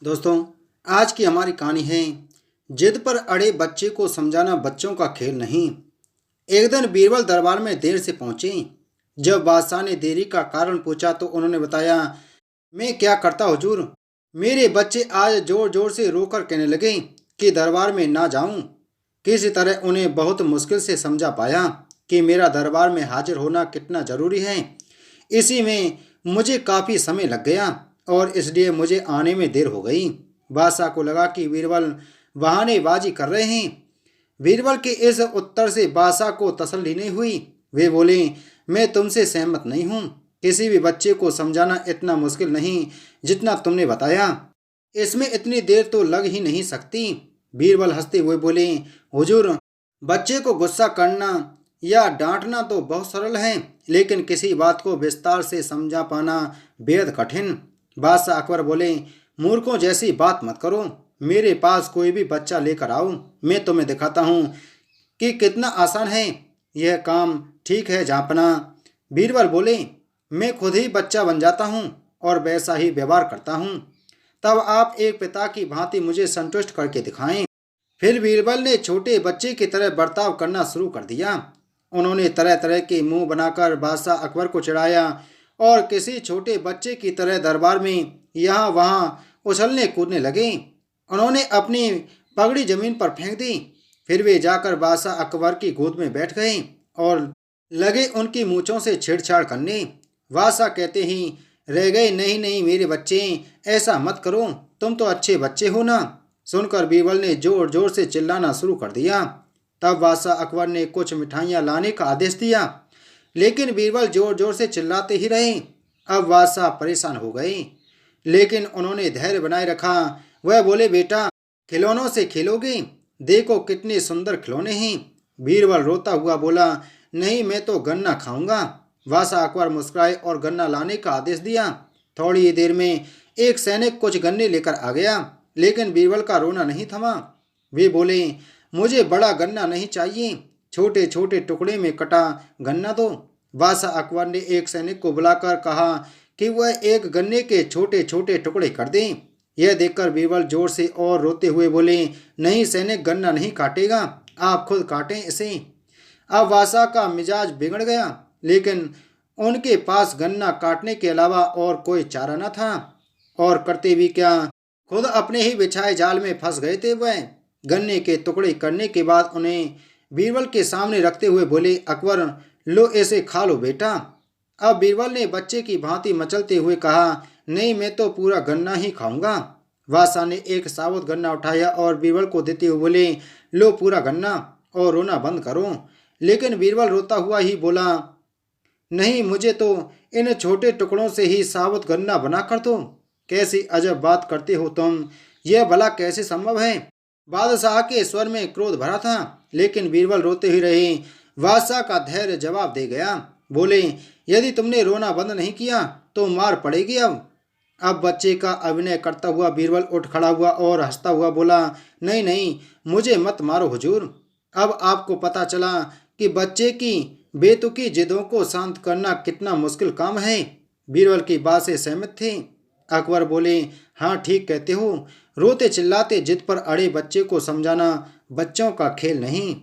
दोस्तों, आज की हमारी कहानी है जिद पर अड़े बच्चे को समझाना बच्चों का खेल नहीं। एक दिन बीरबल दरबार में देर से पहुंचे। जब बादशाह ने देरी का कारण पूछा तो उन्होंने बताया, मैं क्या करता हुजूर, मेरे बच्चे आज जोर जोर से रोकर कहने लगे कि दरबार में ना जाऊं। किसी तरह उन्हें बहुत मुश्किल से समझा पाया कि मेरा दरबार में हाजिर होना कितना जरूरी है। इसी में मुझे काफ़ी समय लग गया और इसलिए मुझे आने में देर हो गई। बादशाह को लगा कि बीरबल बहानेबाजी कर रहे हैं। बीरबल के इस उत्तर से बादशाह को तसल्ली नहीं हुई। वे बोले, मैं तुमसे सहमत नहीं हूँ। किसी भी बच्चे को समझाना इतना मुश्किल नहीं जितना तुमने बताया। इसमें इतनी देर तो लग ही नहीं सकती। बीरबल हंसते हुए बोले, हुजूर, बच्चे को गुस्सा करना या डांटना तो बहुत सरल है, लेकिन किसी बात को विस्तार से समझा पाना बेहद कठिन। बादशाह अकबर बोले, मूर्खों जैसी बात मत करो। मेरे पास कोई भी बच्चा लेकर आओ, मैं तुम्हें दिखाता हूँ कि कितना आसान है यह काम। ठीक है जापना। बीरबल बोले, मैं खुद ही बच्चा बन जाता हूँ और वैसा ही व्यवहार करता हूँ। तब आप एक पिता की भांति मुझे संतुष्ट करके दिखाएं। फिर बीरबल ने छोटे बच्चे की तरह बर्ताव करना शुरू कर दिया। उन्होंने तरह तरह के मुंह बनाकर बादशाह अकबर को चिढ़ाया और किसी छोटे बच्चे की तरह दरबार में यहाँ वहाँ उछलने कूदने लगे। उन्होंने अपनी पगड़ी जमीन पर फेंक दी। फिर वे जाकर बादशाह अकबर की गोद में बैठ गए और लगे उनकी मूंछों से छेड़छाड़ करने। बादशाह कहते ही रह गए, नहीं नहीं मेरे बच्चे, ऐसा मत करो, तुम तो अच्छे बच्चे हो ना। सुनकर बीरबल ने जोर जोर से चिल्लाना शुरू कर दिया। तब बादशाह अकबर ने कुछ मिठाइयाँ लाने का आदेश दिया, लेकिन बीरबल जोर जोर से चिल्लाते ही रहे। अब बादशाह परेशान हो गए, लेकिन उन्होंने धैर्य बनाए रखा। वह बोले, बेटा, खिलौनों से खेलोगे? देखो कितने सुंदर खिलौने हैं। बीरबल रोता हुआ बोला, नहीं, मैं तो गन्ना खाऊंगा। बादशाह अकबर मुस्कुराए और गन्ना लाने का आदेश दिया। थोड़ी ही देर में एक सैनिक कुछ गन्ने लेकर आ गया, लेकिन बीरबल का रोना नहीं थमा। वे बोले, मुझे बड़ा गन्ना नहीं चाहिए, छोटे छोटे टुकड़े में कटा गन्ना दो। बादशाह अकबर ने एक सैनिक को बुलाकर कहा कि वह एक गन्ने के छोटे छोटे टुकड़े कर दे। यह देखकर बीरबल जोर से और रोते हुए बोले, नहीं, सैनिक गन्ना नहीं काटेगा, आप खुद काटें इसे। अब बादशाह का मिजाज बिगड़ गया, लेकिन उनके पास गन्ना काटने के अलावा और कोई चारा न था। और करते भी क्या, खुद अपने ही बिछाए जाल में फंस गए थे। वह गन्ने के टुकड़े करने के बाद उन्हें बीरबल के सामने रखते हुए बोले, अकबर, लो ऐसे खा लो बेटा। अब बीरबल ने बच्चे की भांति मचलते हुए कहा, नहीं, मैं तो पूरा गन्ना ही खाऊंगा। बादशाह ने एक साबुत गन्ना उठाया और बीरबल को देते हुए बोले, लो पूरा गन्ना और रोना बंद करो। लेकिन बीरबल रोता हुआ ही बोला, नहीं, मुझे तो इन छोटे टुकड़ों से ही साबुत गन्ना बना कर दो। कैसी अजब बात करते हो तुम, यह भला कैसे संभव है? बादशाह के स्वर में क्रोध भरा था, लेकिन बीरबल रोते ही रहे। बादशाह का धैर्य जवाब दे गया। बोले, यदि तुमने रोना बंद नहीं किया तो मार पड़ेगी। अब बच्चे का अभिनय करता हुआ बीरबल उठ खड़ा हुआ और हंसता हुआ बोला, नहीं नहीं, मुझे मत मारो हुजूर। अब आपको पता चला कि बच्चे की बेतुकी जिदों को शांत करना कितना मुश्किल काम है। बीरबल की बात से सहमत थे। अकबर बोले, हाँ ठीक कहते हो। रोते चिल्लाते जिद पर अड़े बच्चे को समझाना बच्चों का खेल नहीं।